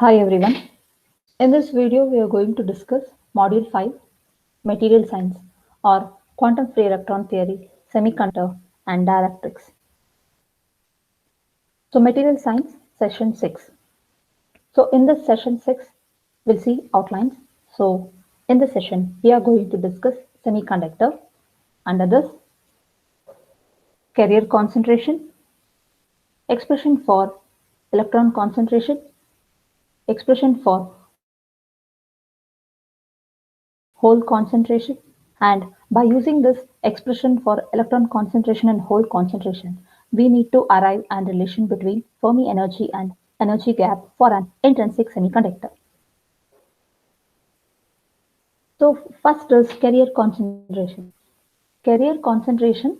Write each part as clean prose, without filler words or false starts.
Hi everyone. In this video, we are going to discuss Module 5, Material Science or Quantum Free Electron Theory, Semiconductor and Dielectrics. So Material Science, Session 6. So in this Session 6, we'll see outlines. So in this session, we are going to discuss semiconductor. Under this, carrier concentration, expression for electron concentration, expression for hole concentration, and by using this expression for electron concentration and hole concentration, we need to arrive at a relation between Fermi energy and energy gap for an intrinsic semiconductor. So first is carrier concentration. Carrier concentration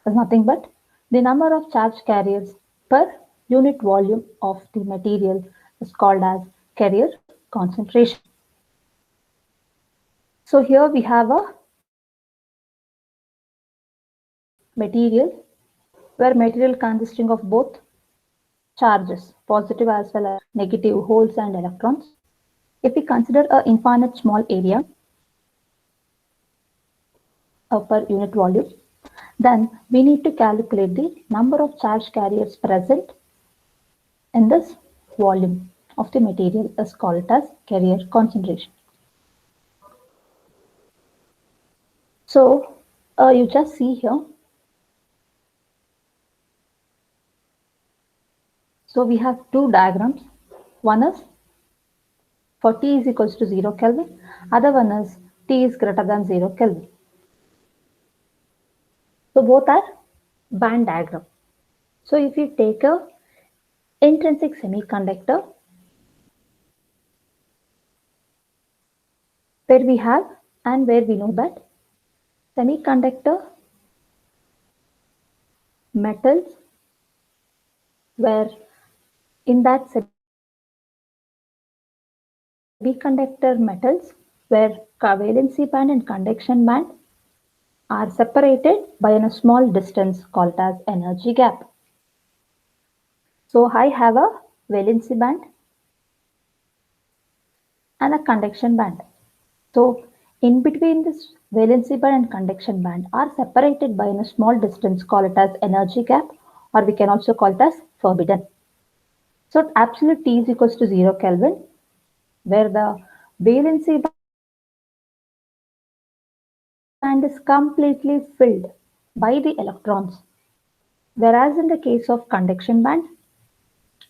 is nothing but the number of charge carriers per unit volume of the material is called as carrier concentration. So here we have a material where material consisting of both charges, positive as well as negative holes and electrons. If we consider a infinite small area per unit volume, then we need to calculate the number of charge carriers present in this volume of the material is called as carrier concentration. So you just see here. So we have two diagrams. One is for T is equals to 0 Kelvin. Other one is T is greater than 0 Kelvin. So both are band diagram. So if you take a intrinsic semiconductor where we have and where we know that semiconductor metals where in that semiconductor metals where valency band and conduction band are separated by a small distance called as energy gap. So I have a valency band and a conduction band. So in between this valency band and conduction band are separated by a small distance, call it as energy gap, or we can also call it as forbidden. So absolute T is equals to 0 Kelvin, where the valency band is completely filled by the electrons. Whereas in the case of conduction band,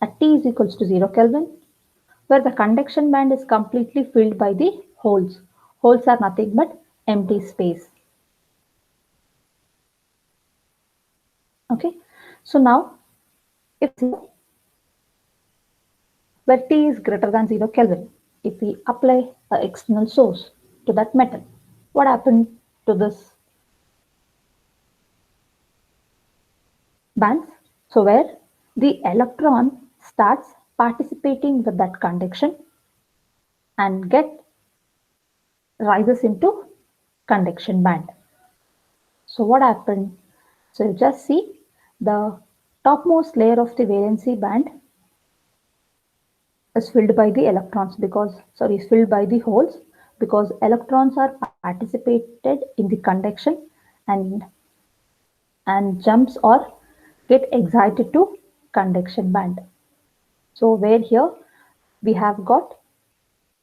at T is equals to 0 Kelvin, where the conduction band is completely filled by the holes. Holes are nothing but empty space. Okay, so now if where T is greater than 0 Kelvin, if we apply an external source to that metal, what happened to this bands? So where the electron starts participating with that conduction and rises into conduction band. So what happened? So you just see the topmost layer of the valency band is filled by the electrons is filled by the holes because electrons are participated in the conduction and jumps or get excited to conduction band. So where here we have got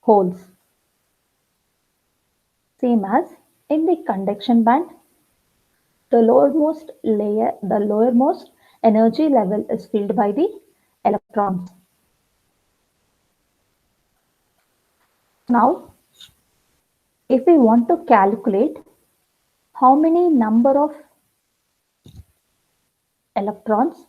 holes, same as in the conduction band, the lowermost energy level is filled by the electrons. Now, if we want to calculate how many number of electrons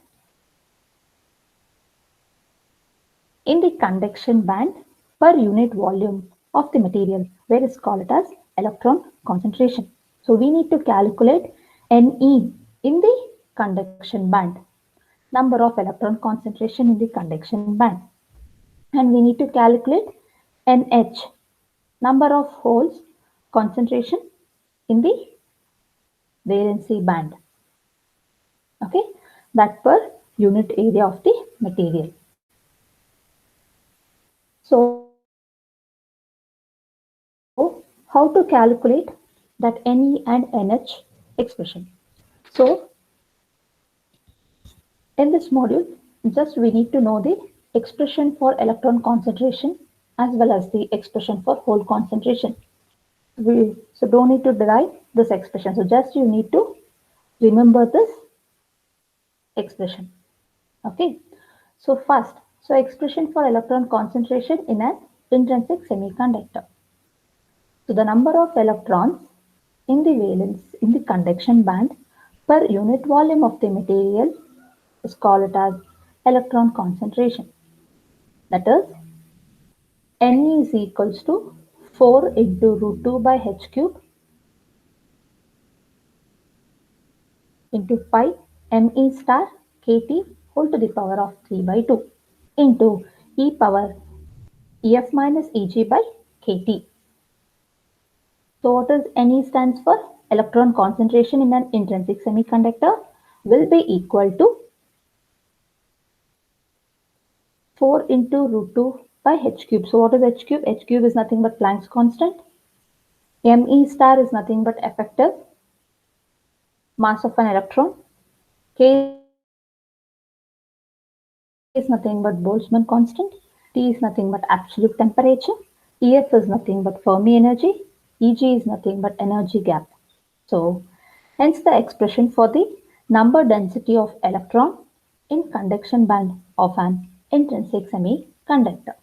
in the conduction band per unit volume of the material, where is called as electron concentration. So we need to calculate Ne in the conduction band, number of electron concentration in the conduction band, and we need to calculate NH, number of holes concentration in the valency band. Okay, that per unit area of the material. So, how to calculate that Ne and NH expression? So, in this module, just we need to know the expression for electron concentration as well as the expression for hole concentration. So don't need to derive this expression. So just you need to remember this expression. Okay. So first, so expression for electron concentration in an intrinsic semiconductor. So the number of electrons in the valence in the conduction band per unit volume of the material is called as electron concentration. That is, Ne is equals to 4 into root 2 by h cube into pi me star kt whole to the power of 3 by 2 into e power ef minus eg by kt. So what is Ne stands for? Electron concentration in an intrinsic semiconductor will be equal to 4 into root 2 by h cube. So what is h cube? H cube is nothing but Planck's constant. Me star is nothing but effective mass of an electron. K is nothing but Boltzmann constant. T is nothing but absolute temperature. EF is nothing but Fermi energy. EG is nothing but energy gap. So, hence the expression for the number density of electron in conduction band of an intrinsic semiconductor.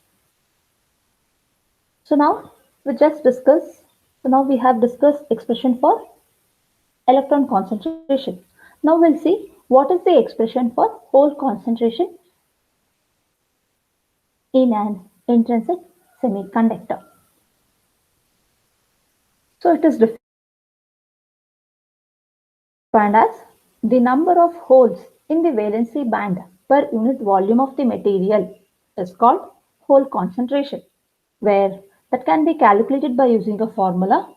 So now we just discuss. So now we have discussed expression for electron concentration. Now we'll see what is the expression for hole concentration in an intrinsic semiconductor. So it is defined as the number of holes in the valency band per unit volume of the material is called hole concentration, where that can be calculated by using a formula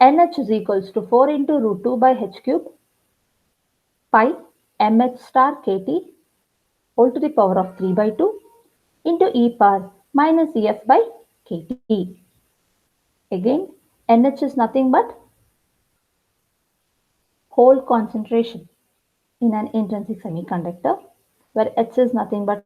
NH is equals to 4 into root 2 by h cube pi mh star kt whole to the power of 3 by 2 into e power minus ef by kt. Again, NH is nothing but hole concentration in an intrinsic semiconductor, where H is nothing but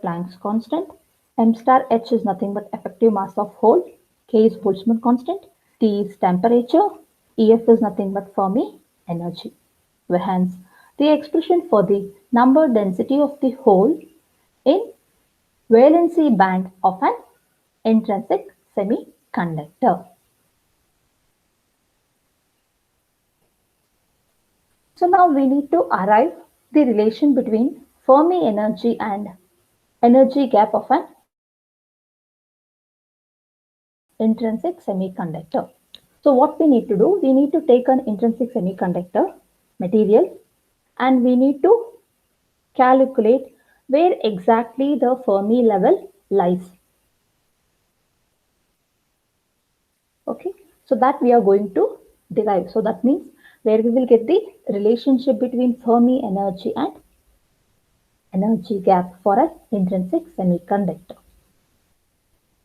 Planck's constant, m star H is nothing but effective mass of hole, K is Boltzmann constant, T is temperature, EF is nothing but Fermi energy. Where hence the expression for the number density of the hole in valency band of an intrinsic semiconductor. So now we need to arrive the relation between Fermi energy and energy gap of an intrinsic semiconductor. So what we need to do, we need to take an intrinsic semiconductor material and we need to calculate where exactly the Fermi level lies. Okay, so that we are going to derive. So that means where we will get the relationship between Fermi energy and energy gap for an intrinsic semiconductor.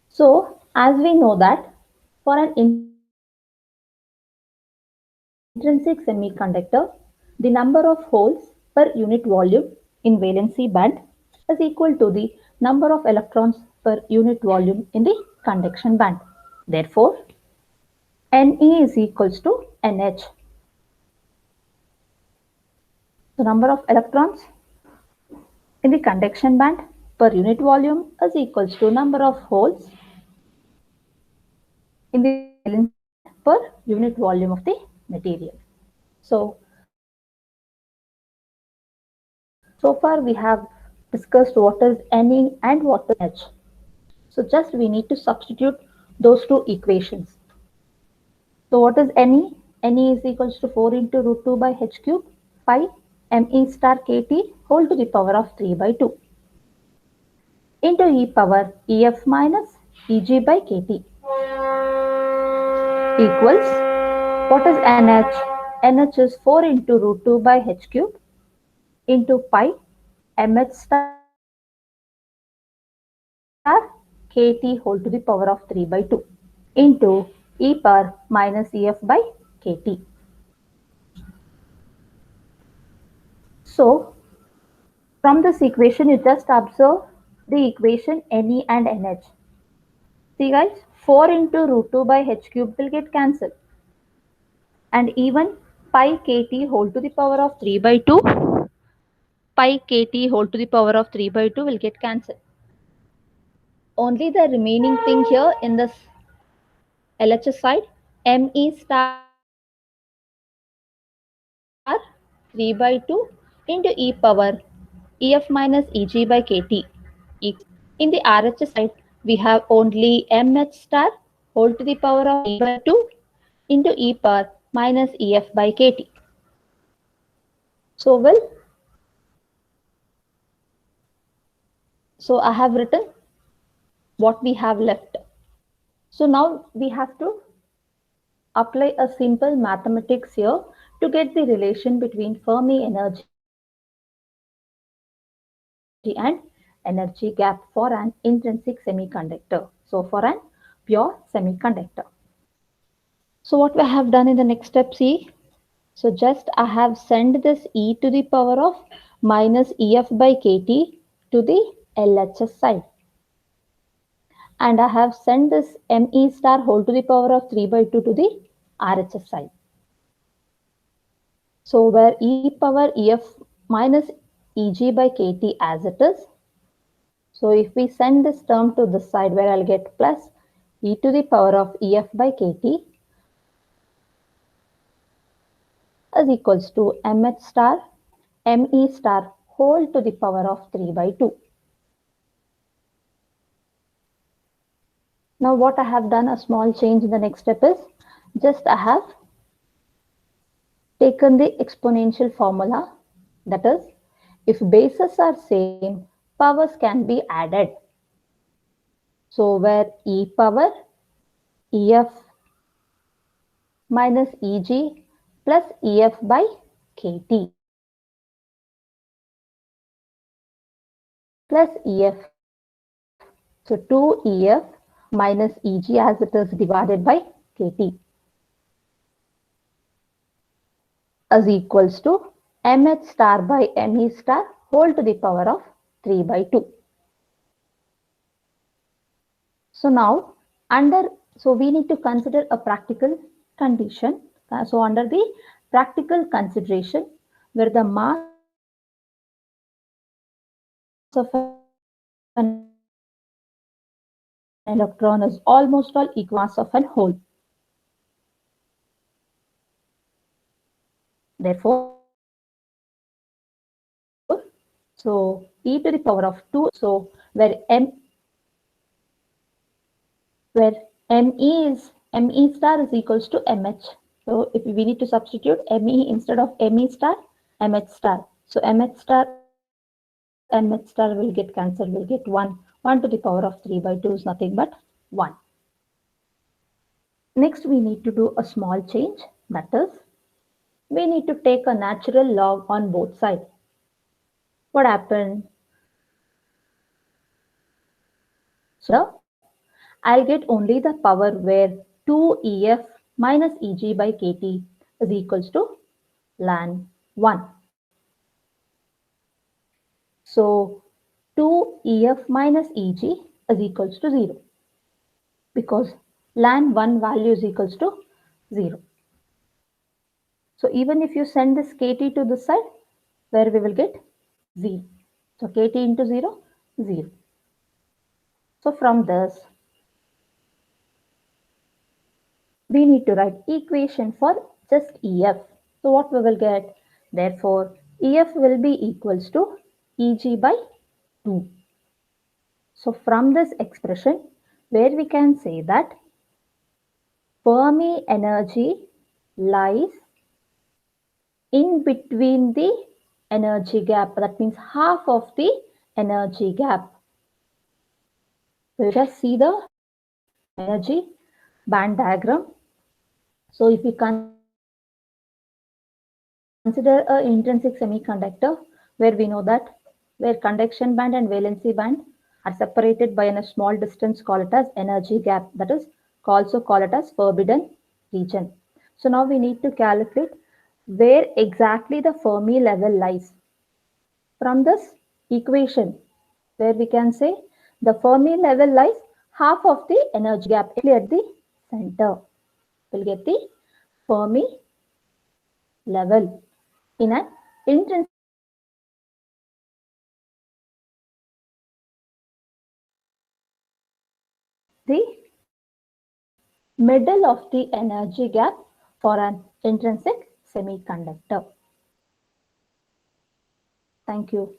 So as we know that for an intrinsic semiconductor, the number of holes per unit volume in valency band is equal to the number of electrons per unit volume in the conduction band. Therefore, Ne is equals to NH. The number of electrons in the conduction band per unit volume is equals to number of holes in the valency band per unit volume of the material. So far we have discussed what is Ne and what is NH. So just we need to substitute those two equations. So what is Ne? Ne is equals to 4 into root 2 by h cube pi me star kt whole to the power of 3 by 2 into e power ef minus eg by kt equals, what is NH? NH is 4 into root 2 by h cube into pi mh star kt kT whole to the power of 3 by 2 into e power minus EF by kT. So from this equation, you just observe the equation Ne and NH. See guys, 4 into root 2 by h cube will get cancelled. And even pi kt whole to the power of 3 by 2, pi kt whole to the power of 3 by 2 will get cancelled. Only the remaining thing here in this LHS side, Me star 3 by 2 into e power EF minus Eg by kT. In the RHS side, we have only mh star whole to the power of 3 by 2 into e power minus EF by kT. So I have written what we have left. So now we have to apply a simple mathematics here to get the relation between Fermi energy and energy gap for an intrinsic semiconductor. So for an pure semiconductor. So what we have done in the next step, see. So just I have sent this e to the power of minus EF by kT to the LHS side. And I have sent this Me star whole to the power of 3 by 2 to the RHS side. So where e power EF minus Eg by kT as it is. So if we send this term to this side where I'll get plus e to the power of EF by kT is equals to mh star Me star whole to the power of 3 by 2. Now what I have done, a small change in the next step is, just I have taken the exponential formula, that is, if bases are same, powers can be added. So where e power EF minus Eg plus EF by kT plus EF. So 2EF minus Eg as it is divided by kT is equals to mh star by Me star whole to the power of 3 by 2. So now we need to consider a practical condition. So under the practical consideration, where the mass of an electron is almost all equal mass of an hole. Therefore, so e to the power of 2, so where Me star is equals to mh. So if we need to substitute Me instead of Me star, mh star. So mh star will get cancelled, will get 1. 1 to the power of 3 by 2 is nothing but 1. Next, we need to do a small change. That is, we need to take a natural log on both sides. What happened? So, I'll get only the power where 2EF minus Eg by kT is equals to ln 1. So 2EF minus Eg is equals to 0 because ln 1 value is equals to 0. So even if you send this kT to this side, where we will get 0. So kT into 0, 0. So from this, we need to write equation for just EF. So what we will get? Therefore, EF will be equals to Eg by 2. So from this expression, where we can say that Fermi energy lies in between the energy gap. That means half of the energy gap. We'll just see the energy band diagram. So if we consider an intrinsic semiconductor, where we know that where conduction band and valency band are separated by a small distance called it as energy gap, that is also called it as forbidden region. So now we need to calculate where exactly the Fermi level lies. From this equation, where we can say the Fermi level lies half of the energy gap at the center. We'll get the Fermi level in an intrinsic the middle of the energy gap for an intrinsic semiconductor. Thank you.